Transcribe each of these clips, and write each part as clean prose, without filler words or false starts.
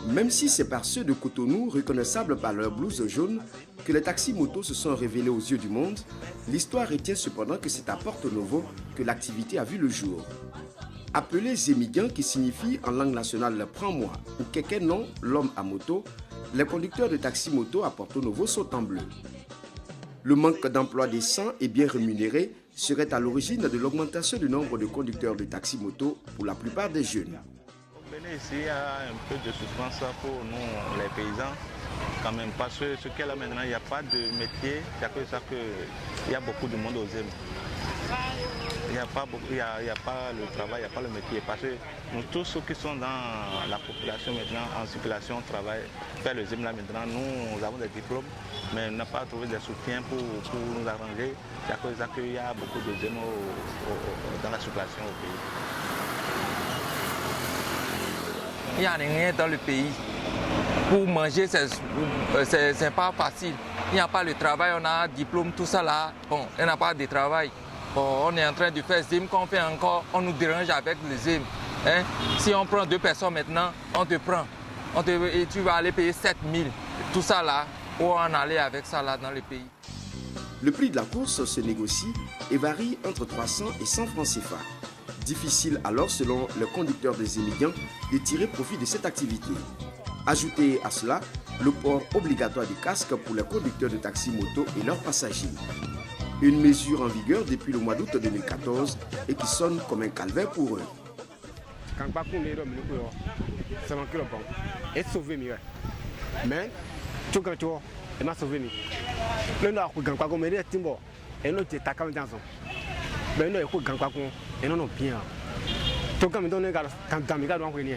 Même si c'est par ceux de Cotonou, reconnaissables par leur blouse jaune, que les taxis-motos se sont révélés aux yeux du monde, l'histoire retient cependant que c'est à Porto Novo que l'activité a vu le jour. Appelé Zemigan, qui signifie en langue nationale « prends-moi » ou Kekenon, l'homme à moto, les conducteurs de taxi-moto à Porto Novo sont en bleu. Le manque d'emplois décents et bien rémunérés serait à l'origine de l'augmentation du nombre de conducteurs de taxi-moto pour la plupart des jeunes. Ici, il y a un peu de souffrance pour nous, les paysans, quand même, parce que ce qu'il y a là maintenant, il n'y a pas de métier, c'est à cause de ça qu'il y a beaucoup de monde aux îles. Il n'y a pas le travail, il n'y a pas le métier, parce que nous tous ceux qui sont dans la population maintenant, en circulation, travaillent, faire le ZIM là maintenant, nous avons des diplômes, mais on n'a pas trouvé de soutien pour nous arranger, c'est à cause de ça qu'il y a beaucoup de ZIM dans la circulation au pays. Il n'y a rien dans le pays. Pour manger, c'est pas facile. Il n'y a pas le travail, on a un diplôme, tout ça là. Bon, il n'y a pas de travail. Bon, on est en train de faire ZIM, qu'on fait encore, on nous dérange avec le ZIM. Hein? Si on prend 2 personnes maintenant, on te prend. Et tu vas aller payer 7 000. Tout ça là, où on allait avec ça là dans le pays. Le prix de la course se négocie et varie entre 300 et 100 francs CFA. Difficile alors, selon le conducteur des Zemigan, de tirer profit de cette activité. Ajoutez à cela le port obligatoire des casques pour les conducteurs de taxi-moto et leurs passagers. Une mesure en vigueur depuis le mois d'août 2014 et qui sonne comme un calvaire pour eux. Mais tu m'a sauvé. Ben non, écoute, quand quoi et non bien. Tout comme dans les gars, quand gars doit venir.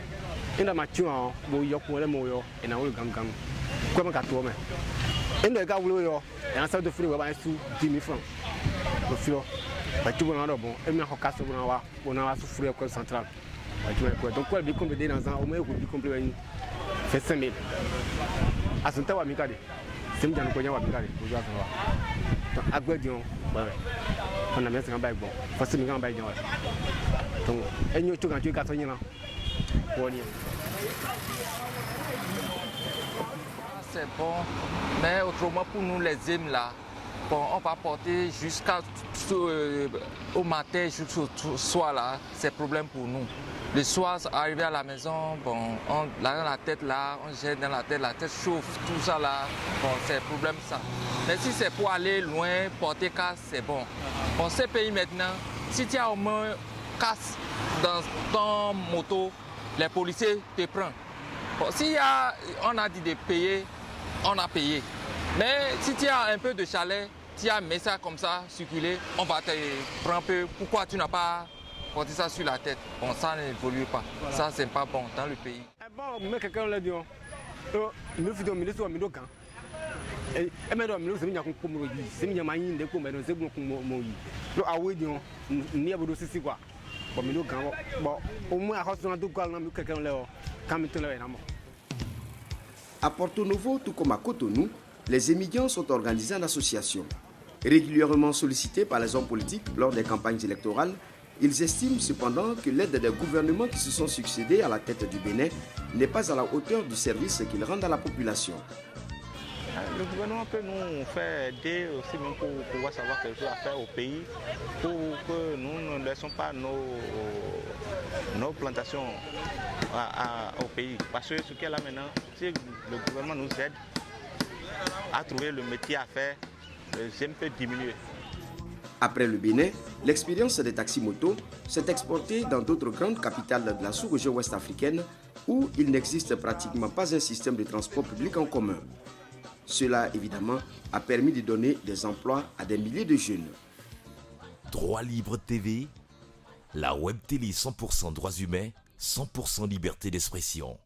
Et la mature, vous y a pour le moyo et un old gam. Comme un gâteau. Et le gars will et un sort de fruit va sous 10 000 francs. Le flot. Tu vas en bon, et bien, on a souffert au col central. Donc, quoi, il complété dans un au moins, il complété. Fait 5 000. À son temps, à Mikade. C'est bien le cognac à Mikade. Vous avez donc, à Guadion, on a mis un bail bon. Forcément, un bail donc, et nous, tout quand tu es 4 ans, c'est bon, mais autrement pour nous les hymnes là, bon, on va porter au matin jusqu'au soir là, c'est problème pour nous. Le soir, arrivé à la maison, bon, on dans la tête là, on jette dans la tête chauffe, tout ça là, bon, c'est problème ça. Mais si c'est pour aller loin, porter casse, c'est bon. Bon, ces pays maintenant, si tu as au moins casse dans ton moto, les policiers te prennent. Bon, si on a dit de payer, on a payé. Mais si tu as un peu de chalet, tu as mis ça comme ça, circuler, on va te prendre un peu. Pourquoi tu n'as pas porté ça sur la tête? Bon, ça n'évolue pas. Voilà. Ça, c'est pas bon dans le pays. Bon, mais quelqu'un l'a dit, nous faisons ministre de Milocan. Et maintenant, nous sommes en commun, c'est bien manié de commun, c'est bon comme moi. Nous avons n'y a pas de souci quoi. Bon, mais nous, bon, au moins, à cause de quoi, nous quelqu'un là, quand nous sommes là. À Porto Novo, tout comme à Cotonou, les émigrants sont organisés en association. Régulièrement sollicités par les hommes politiques lors des campagnes électorales, ils estiment cependant que l'aide des gouvernements qui se sont succédés à la tête du Bénin n'est pas à la hauteur du service qu'ils rendent à la population. Le gouvernement peut nous faire aider aussi même pour pouvoir savoir quelque chose à faire au pays, pour que nous ne laissons pas nos plantations au pays. Parce que ce qu'il y a là maintenant, si le gouvernement nous aide à trouver le métier à faire, le GM peut diminuer. Après le Bénin, l'expérience des taxis-motos s'est exportée dans d'autres grandes capitales de la sous-région ouest-africaine où il n'existe pratiquement pas un système de transport public en commun. Cela, évidemment, a permis de donner des emplois à des milliers de jeunes. Droit Libre TV, la web télé 100% droits humains, 100% liberté d'expression.